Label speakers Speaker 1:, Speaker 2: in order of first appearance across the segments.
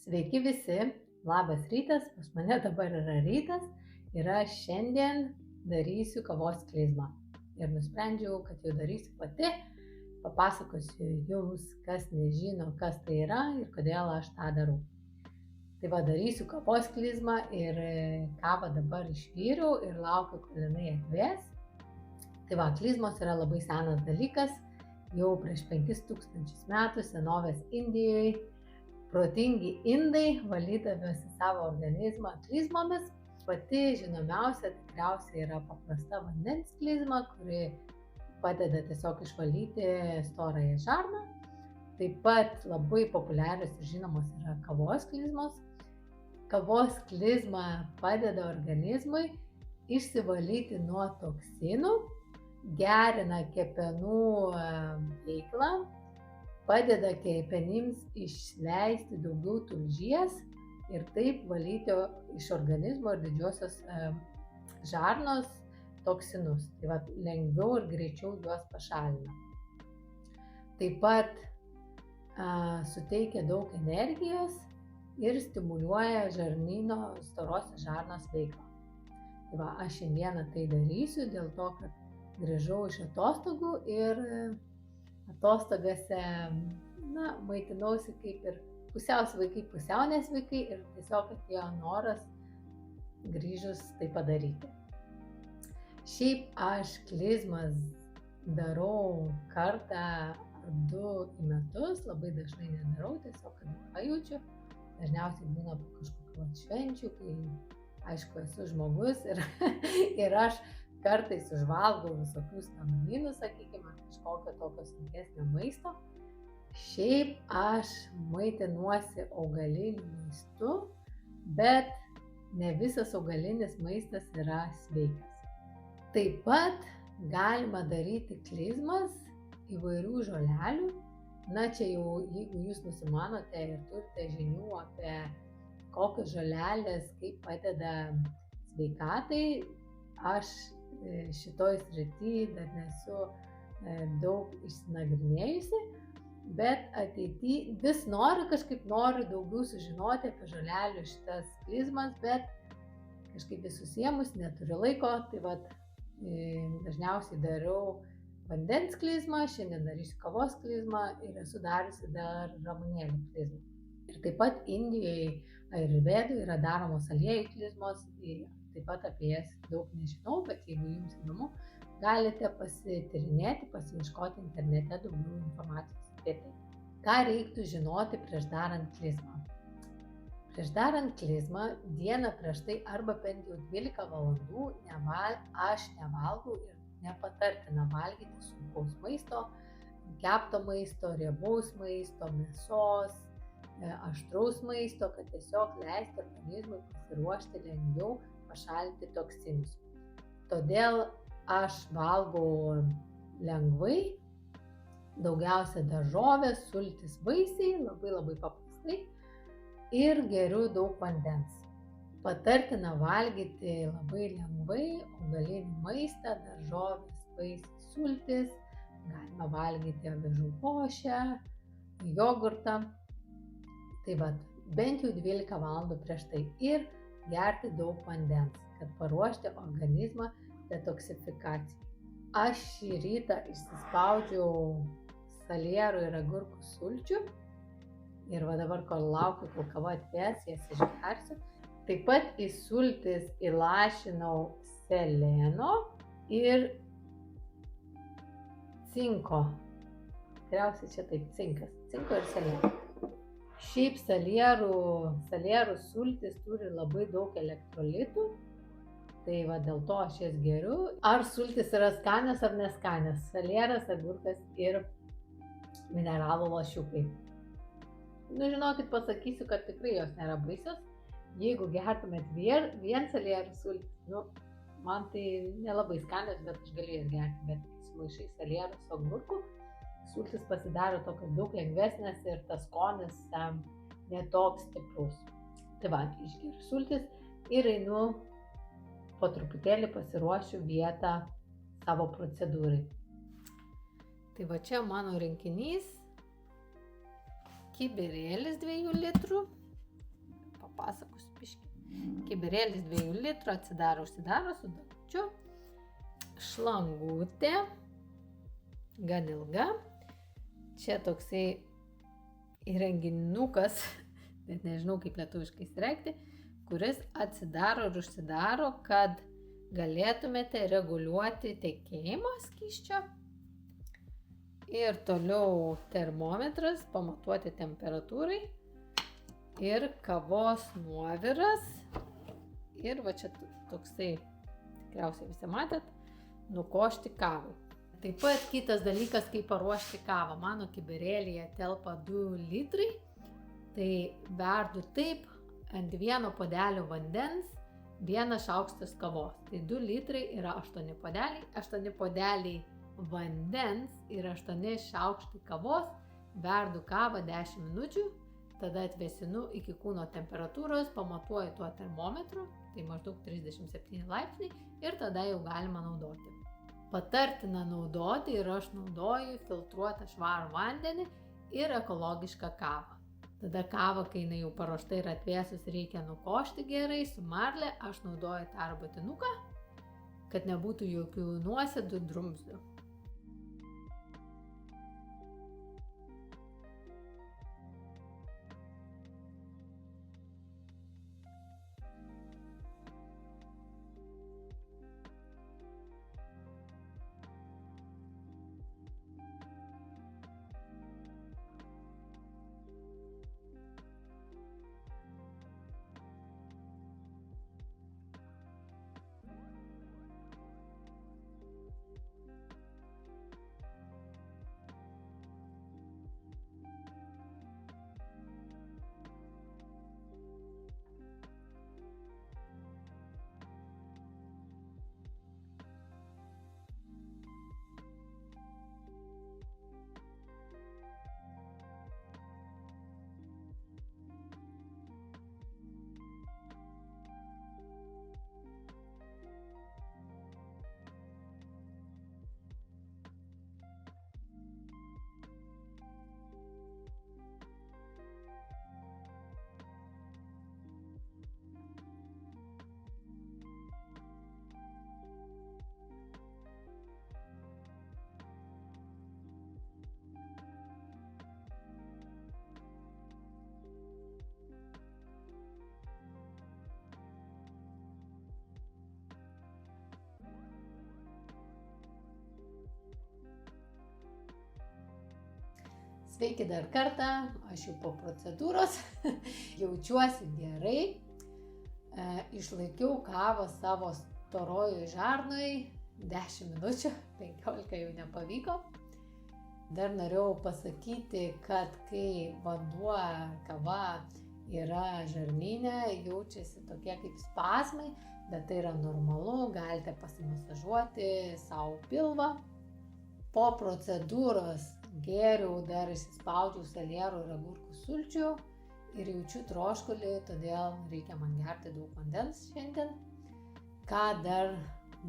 Speaker 1: Sveiki visi, labas rytas, pas mane dabar yra rytas ir aš šiandien darysiu kavos klizmą. Ir nusprendžiau, kad jau darysiu pati, papasakosiu jums, kas nežino, kas tai yra ir kodėl aš tą darau. Tai va, darysiu kavos klizmą ir kavą dabar išvyriau ir laukiu, kol jinai atvės. Tai va, klizmos yra labai senas dalykas, jau prieš 5000 metų senovės Indijoje. Protingi indai valydavosi savo organizmą klizmomis. Pati žinomiausia tikriausiai yra paprasta vandens klizma, kuri padeda tiesiog išvalyti storąją žarną. Taip pat labai populiarios ir žinomos yra kavos klizmos. Kavos klizma padeda organizmui išsivalyti nuo toksinų, gerina kepenų veiklą, padeda kepenims išleisti daugiau tulžies ir taip valyti iš organizmo ir didžiosios žarnos toksinus. Tai va, lengviau ir greičiau juos pašalina. Taip pat suteikia daug energijos ir stimuliuoja žarnyno storosios žarnos veiklą. Tai va, aš šiandieną tai darysiu dėl to, kad grįžau iš atostogų ir atostogose, maitinausi kaip ir pusiau sveikai, pusiau nesveikai ir tiesiog atėjo noras grįžus tai padaryti. Šiaip aš klizmas darau kartą ar du į metus, labai dažnai nedarau, tiesiog kad pajaučiu. Dažniausiai būna po kažkokių švenčių, kai aišku esu žmogus ir aš kartais užvalgau visokių skanumynų, sakykime, kažkokio tokio sunkesnio maisto. Šiaip aš maitinuosi augaliniu maistu, bet ne visas augalinis maistas yra sveikas. Taip pat galima daryti klizmas įvairių žolelių. Čia jau, jeigu jūs nusimanote ir turite žinių apie kokios žolelės, kaip padeda sveikatai, aš šitoj srity dar nesu daug išsinagrinėjusi, bet ateityje vis noriu daugiau sužinoti apie žolelių šitas klizmas, bet kažkaip vis susiemus, neturiu laiko, tai vat dažniausiai darau vandens klizmą, šiandien darysiu kavos klizmą ir esu dariusi dar ramunėlių klizmą. Ir taip pat Indijoje ajurvedoje yra daromos aliejų klizmos, taip pat apie jas daug nežinau, bet jeigu jums įdomu, galite pasityrinėti, pasiieškoti internete daugiau informacijos apie tai. Ką reiktų žinoti prieš darant klizmą? Prieš darant klizmą, dieną prieš tai arba bent jau 12 valandų aš nevalgau ir nepatartina valgyti sunkaus maisto, kepto maisto, riebaus maisto, mėsos, aštraus maisto, kad tiesiog leisti organizmui pasiruošti lengviau pašalinti toksinus. Todėl aš valgau lengvai, daugiausia daržovės, sultis, vaisiai, labai paprastai ir geriu daug vandens. Patartina valgyti labai lengvai augalinį maistą, daržovės, vaisiai, sultis, galima valgyti avižų košę, jogurtą. Tai va, bent jau 12 valandų prieš tai ir gerti daug vandens, kad paruošti organizmą detoksifikacijai. Aš šį rytą išsispaudžiau salierų ir agurkų sulčių ir va dabar, kol laukiu, kol kava atvės, jas išgersiu. Taip pat į sultis įlašinau seleno ir cinko. Tikriausiai čia taip, cinko ir seleno. Šiaip salierų sultis turi labai daug elektrolitų, tai va dėl to aš jas geriu. Ar sultis yra skanios ar neskanios? Salieras, agurkas ir mineralų lašiukai. Žinokit, pasakysiu, kad tikrai jos nėra baisios. Jeigu gertumėt vien salierų sultis, man tai nelabai skanios, bet aš galiu jas gerti, bet sumaišai salierų su agurku, sultis pasidaro tokios daug lengvesnės ir tas skonis netoks stiprus. Tai va, išgeriu sultis ir einu po truputėlį pasiruošiu vietą savo procedūrai. Tai va čia mano rinkinys, kibirėlis 2 litrų, papasakosiu biškį. Kibirėlis 2 litrų atsidaro, užsidaro su dangčiu. Šlangutė, gan ilga. Čia toksai įrenginukas, net nežinau kaip lietuviškai išsireikšti, kuris atsidaro ir užsidaro, kad galėtumėte reguliuoti tekėjimą skysčio. Ir toliau termometras, pamatuoti temperatūrai. Ir kavos nuoviras. Ir va čia toksai, tikriausiai visi matėt, nukošti kavai. Taip pat kitas dalykas, kaip paruošti kavą. Mano kibirėlyje telpa 2 litrai. Tai verdu taip, ant 1 puodelio vandens 1 šaukštas kavos. Tai 2 litrai yra 8 puodeliai. 8 puodeliai vandens ir 8 šaukštai kavos. Verdu kavą 10 minučių. Tada atvėsinu iki kūno temperatūros, pamatuoju tuo termometru, tai maždaug 37 laipsniai ir tada jau galima naudoti. Patartina naudoti ir aš naudoju filtruotą švarų vandenį ir ekologišką kavą. Tada kavą, kai jinai jau paruošta ir atvėsus, reikia nukošti gerai su marle, aš naudoju tą arbatinuką, kad nebūtų jokių nuosėdų, drumzlių. Sveiki dar kartą, aš jau po procedūros, jaučiuosi gerai, išlaikiau kavą savo storojoj žarnoj 10 minučių, 15 jau nepavyko. Dar norėjau pasakyti, kad kai vanduo, kava yra žarnyne, jaučiasi tokie kaip spazmai, bet tai yra normalu, galite pasimasažuoti savo pilvą. Po procedūros gėriau, dar įsispaudžiau salierų ir agurkų sulčių ir jaučiu troškulį, todėl reikia man gerti daug vandens šiandien. Ką dar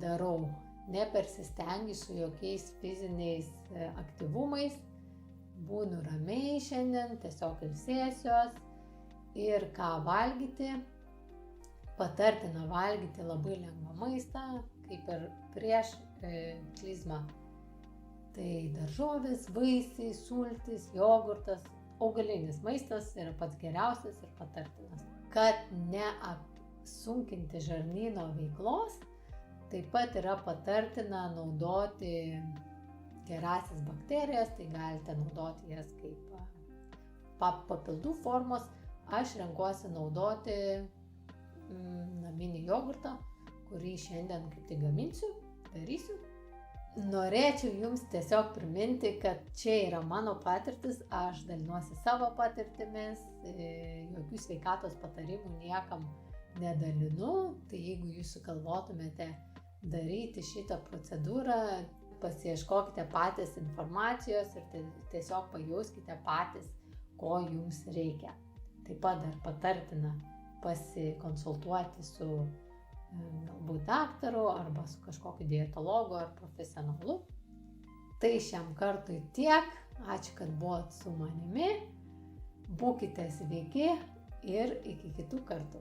Speaker 1: darau? Nepersistengiu su jokiais fiziniais aktyvumais, būnu ramiai šiandien, tiesiog ilsėsiuos. Ir ką valgyti? Patartina valgyti labai lengvą maistą, kaip ir prieš klizmą. Tai daržovės, vaisiai, sultys, jogurtas, augalinis maistas yra pats geriausias ir patartinas. Kad neapsunkinti žarnyno veiklos, taip pat yra patartina naudoti gerąsias bakterijas, tai galite naudoti jas kaip papildų formos. Aš renkuosi naudoti naminį jogurtą, kurį šiandien kaip tik darysiu. Norėčiau jums tiesiog priminti, kad čia yra mano patirtis, aš dalinuosi savo patirtimis, jokių sveikatos patarimų niekam nedalinu, tai jeigu jūs sugalvotumėte daryti šitą procedūrą, pasiieškokite patys informacijos ir tiesiog pajauskite patys, ko jums reikia. Taip pat dar patartina pasikonsultuoti su galbūt daktaru arba su kažkokiu dietologu ar profesionalu. Tai šiam kartui tiek. Ačiū, kad buvot su manimi. Būkite sveiki ir iki kitų kartų.